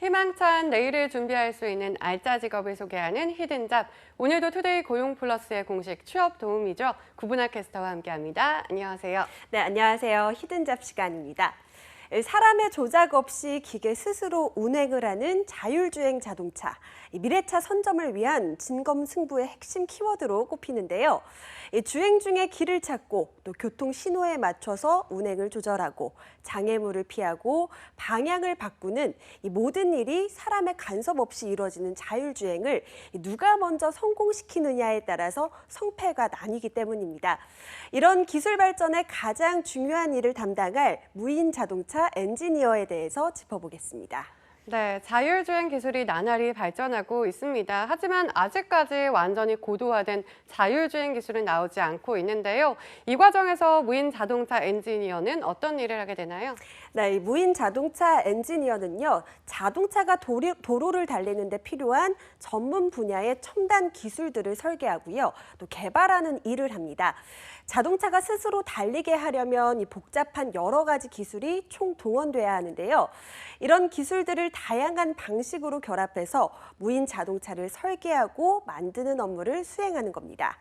희망찬 내일을 준비할 수 있는 알짜 직업을 소개하는 히든잡. 오늘도 투데이 고용플러스의 공식 취업 도우미죠. 구분할 캐스터와 함께합니다. 안녕하세요. 네, 안녕하세요. 히든잡 시간입니다. 사람의 조작 없이 기계 스스로 운행을 하는 자율주행 자동차. 미래차 선점을 위한 진검승부의 핵심 키워드로 꼽히는데요. 주행 중에 길을 찾고 또 교통 신호에 맞춰서 운행을 조절하고 장애물을 피하고 방향을 바꾸는 이 모든 일이 사람의 간섭 없이 이루어지는 자율주행을 누가 먼저 성공시키느냐에 따라서 성패가 나뉘기 때문입니다. 이런 기술 발전의 가장 중요한 일을 담당할 무인 자동차 엔지니어에 대해서 짚어보겠습니다. 네, 자율주행 기술이 나날이 발전하고 있습니다. 하지만 아직까지 완전히 고도화된 자율주행 기술은 나오지 않고 있는데요. 이 과정에서 무인 자동차 엔지니어는 어떤 일을 하게 되나요? 네, 이 무인 자동차 엔지니어는요, 자동차가 도로를 달리는 데 필요한 전문 분야의 첨단 기술들을 설계하고요, 또 개발하는 일을 합니다. 자동차가 스스로 달리게 하려면 이 복잡한 여러 가지 기술이 총동원돼야 하는데요. 이런 기술들을 다양한 방식으로 결합해서 무인 자동차를 설계하고 만드는 업무를 수행하는 겁니다.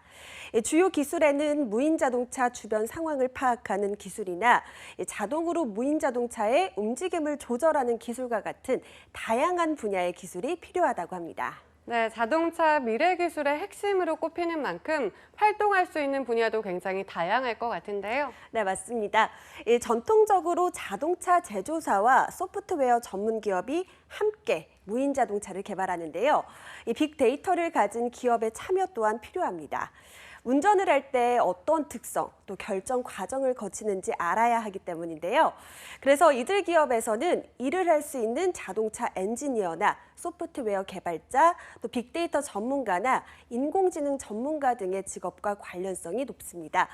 주요 기술에는 무인 자동차 주변 상황을 파악하는 기술이나 자동으로 무인 자동차의 움직임을 조절하는 기술과 같은 다양한 분야의 기술이 필요하다고 합니다. 네, 자동차 미래 기술의 핵심으로 꼽히는 만큼 활동할 수 있는 분야도 굉장히 다양할 것 같은데요. 네, 맞습니다. 전통적으로 자동차 제조사와 소프트웨어 전문 기업이 함께 무인 자동차를 개발하는데요. 이 빅데이터를 가진 기업의 참여 또한 필요합니다. 운전을 할 때 어떤 특성, 또 결정 과정을 거치는지 알아야 하기 때문인데요. 그래서 이들 기업에서는 일을 할 수 있는 자동차 엔지니어나 소프트웨어 개발자, 또 빅데이터 전문가나 인공지능 전문가 등의 직업과 관련성이 높습니다.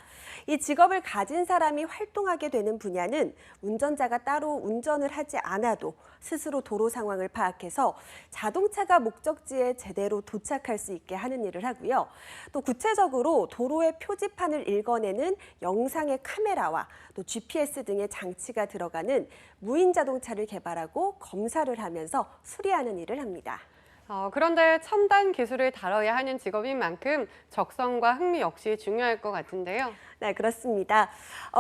이 직업을 가진 사람이 활동하게 되는 분야는 운전자가 따로 운전을 하지 않아도 스스로 도로 상황을 파악해서 자동차가 목적지에 제대로 도착할 수 있게 하는 일을 하고요. 또 구체적으로 도로의 표지판을 읽어내는 영상의 카메라와 또 GPS 등의 장치가 들어가는 무인 자동차를 개발하고 검사를 하면서 수리하는 일을 합니다. 그런데 첨단 기술을 다뤄야 하는 직업인 만큼 적성과 흥미 역시 중요할 것 같은데요. 네, 그렇습니다.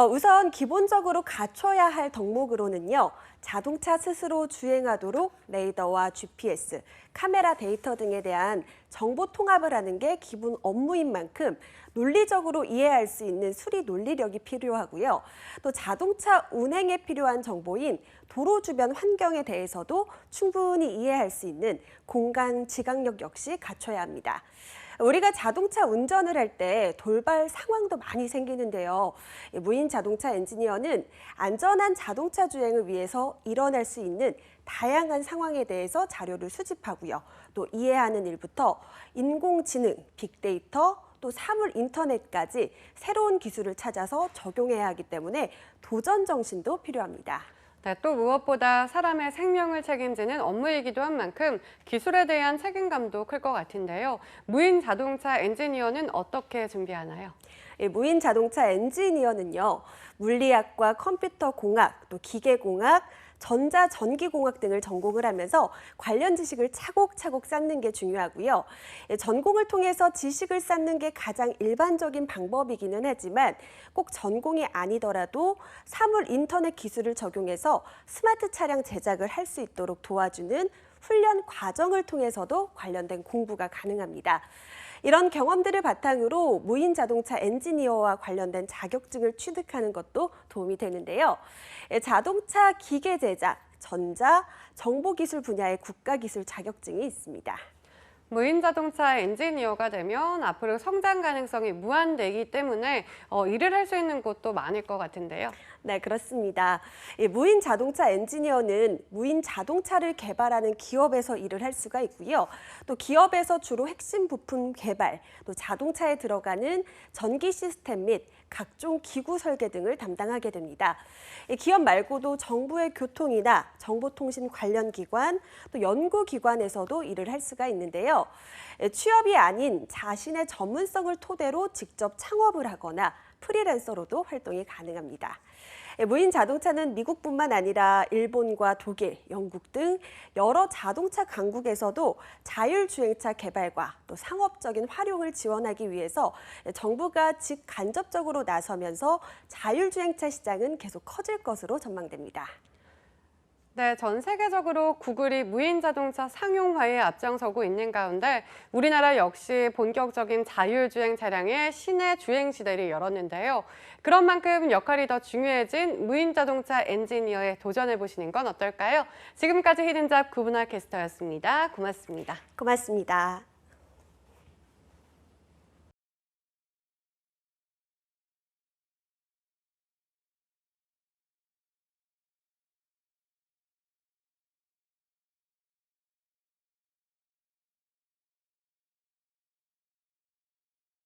우선 기본적으로 갖춰야 할 덕목으로는요, 자동차 스스로 주행하도록 레이더와 GPS, 카메라 데이터 등에 대한 정보 통합을 하는 게 기본 업무인 만큼 논리적으로 이해할 수 있는 수리 논리력이 필요하고요. 또 자동차 운행에 필요한 정보인 도로 주변 환경에 대해서도 충분히 이해할 수 있는 공간 지각력 역시 갖춰야 합니다. 우리가 자동차 운전을 할 때 돌발 상황도 많이 생기는데요. 무인 자동차 엔지니어는 안전한 자동차 주행을 위해서 일어날 수 있는 다양한 상황에 대해서 자료를 수집하고요. 또 이해하는 일부터 인공지능, 빅데이터, 또 사물 인터넷까지 새로운 기술을 찾아서 적용해야 하기 때문에 도전 정신도 필요합니다. 네, 또 무엇보다 사람의 생명을 책임지는 업무이기도 한 만큼 기술에 대한 책임감도 클 것 같은데요. 무인 자동차 엔지니어는 어떻게 준비하나요? 무인 자동차 엔지니어는요, 물리학과 컴퓨터 공학, 또 기계공학, 전자전기공학 등을 전공을 하면서 관련 지식을 차곡차곡 쌓는 게 중요하고요. 전공을 통해서 지식을 쌓는 게 가장 일반적인 방법이기는 하지만 꼭 전공이 아니더라도 사물 인터넷 기술을 적용해서 스마트 차량 제작을 할 수 있도록 도와주는 훈련 과정을 통해서도 관련된 공부가 가능합니다. 이런 경험들을 바탕으로 무인 자동차 엔지니어와 관련된 자격증을 취득하는 것도 도움이 되는데요. 자동차 기계 제작, 전자, 정보기술 분야의 국가기술 자격증이 있습니다. 무인 자동차 엔지니어가 되면 앞으로 성장 가능성이 무한되기 때문에 일을 할 수 있는 곳도 많을 것 같은데요. 네, 그렇습니다. 무인 자동차 엔지니어는 무인 자동차를 개발하는 기업에서 일을 할 수가 있고요. 또 기업에서 주로 핵심 부품 개발, 또 자동차에 들어가는 전기 시스템 및 각종 기구 설계 등을 담당하게 됩니다. 기업 말고도 정부의 교통이나 정보통신 관련 기관, 또 연구기관에서도 일을 할 수가 있는데요. 취업이 아닌 자신의 전문성을 토대로 직접 창업을 하거나 프리랜서로도 활동이 가능합니다. 무인 자동차는 미국뿐만 아니라 일본과 독일, 영국 등 여러 자동차 강국에서도 자율주행차 개발과 또 상업적인 활용을 지원하기 위해서 정부가 직간접적으로 나서면서 자율주행차 시장은 계속 커질 것으로 전망됩니다. 네, 전 세계적으로 구글이 무인 자동차 상용화에 앞장서고 있는 가운데 우리나라 역시 본격적인 자율주행 차량의 시내 주행 시대를 열었는데요. 그런 만큼 역할이 더 중요해진 무인 자동차 엔지니어에 도전해 보시는 건 어떨까요? 지금까지 히든잡 구분화 캐스터였습니다. 고맙습니다. 고맙습니다.